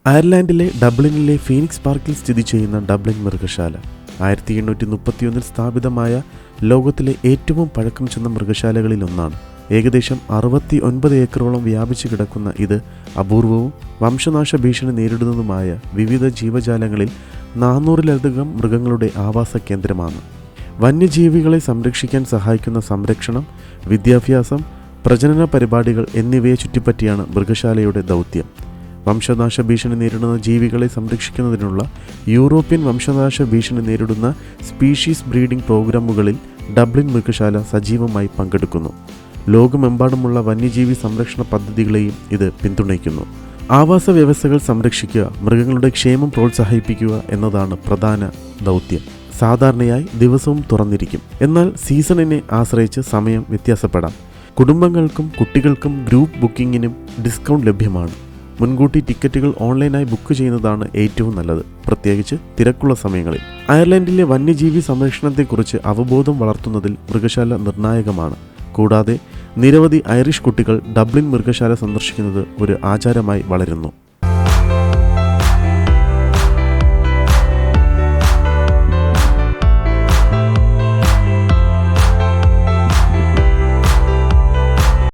അയർലൻഡിലെ ഡബ്ലിനിലെ Phoenix പാർക്കിൽ സ്ഥിതി ചെയ്യുന്ന ഡബ്ലിൻ മൃഗശാല 1831 സ്ഥാപിതമായ ലോകത്തിലെ ഏറ്റവും പഴക്കം ചെന്ന മൃഗശാലകളിലൊന്നാണ്. ഏകദേശം 69 ഏക്കറോളം വ്യാപിച്ചു കിടക്കുന്ന ഇത് അപൂർവവും വംശനാശ ഭീഷണി നേരിടുന്നതുമായ വിവിധ ജീവജാലങ്ങളിൽ 400-ലധികം മൃഗങ്ങളുടെ ആവാസ കേന്ദ്രമാണ്. വന്യജീവികളെ സംരക്ഷിക്കാൻ സഹായിക്കുന്ന സംരക്ഷണം, വിദ്യാഭ്യാസം, പ്രജനന പരിപാടികൾ എന്നിവയെ ചുറ്റിപ്പറ്റിയാണ് മൃഗശാലയുടെ ദൗത്യം. വംശനാശ ഭീഷണി നേരിടുന്ന ജീവികളെ സംരക്ഷിക്കുന്നതിനുള്ള യൂറോപ്യൻ വംശനാശ ഭീഷണി നേരിടുന്ന സ്പീഷീസ് ബ്രീഡിംഗ് പ്രോഗ്രാമുകളിൽ ഡബ്ലിൻ മൃഗശാല സജീവമായി പങ്കെടുക്കുന്നു. ലോകമെമ്പാടുമുള്ള വന്യജീവി സംരക്ഷണ പദ്ധതികളെയും ഇത് പിന്തുണയ്ക്കുന്നു. ആവാസ വ്യവസ്ഥകൾ സംരക്ഷിക്കുക, മൃഗങ്ങളുടെ ക്ഷേമം പ്രോത്സാഹിപ്പിക്കുക എന്നതാണ് പ്രധാന ദൗത്യം. സാധാരണയായി ദിവസവും തുറന്നിരിക്കും, എന്നാൽ സീസണിനെ ആശ്രയിച്ച് സമയം വ്യത്യാസപ്പെടാം. കുടുംബങ്ങൾക്കും കുട്ടികൾക്കും ഗ്രൂപ്പ് ബുക്കിങ്ങിനും ഡിസ്കൗണ്ട് ലഭ്യമാണ്. മുൻകൂട്ടി ടിക്കറ്റുകൾ ഓൺലൈനായി ബുക്ക് ചെയ്യുന്നതാണ് ഏറ്റവും നല്ലത്, പ്രത്യേകിച്ച് തിരക്കുള്ള സമയങ്ങളിൽ. അയർലൻഡിലെ വന്യജീവി സംരക്ഷണത്തെക്കുറിച്ച് അവബോധം വളർത്തുന്നതിൽ മൃഗശാല നിർണായകമാണ്. കൂടാതെ നിരവധി ഐറിഷ് കുട്ടികൾ ഡബ്ലിൻ മൃഗശാല സന്ദർശിക്കുന്നത് ഒരു ആചാരമായി വളരുന്നു.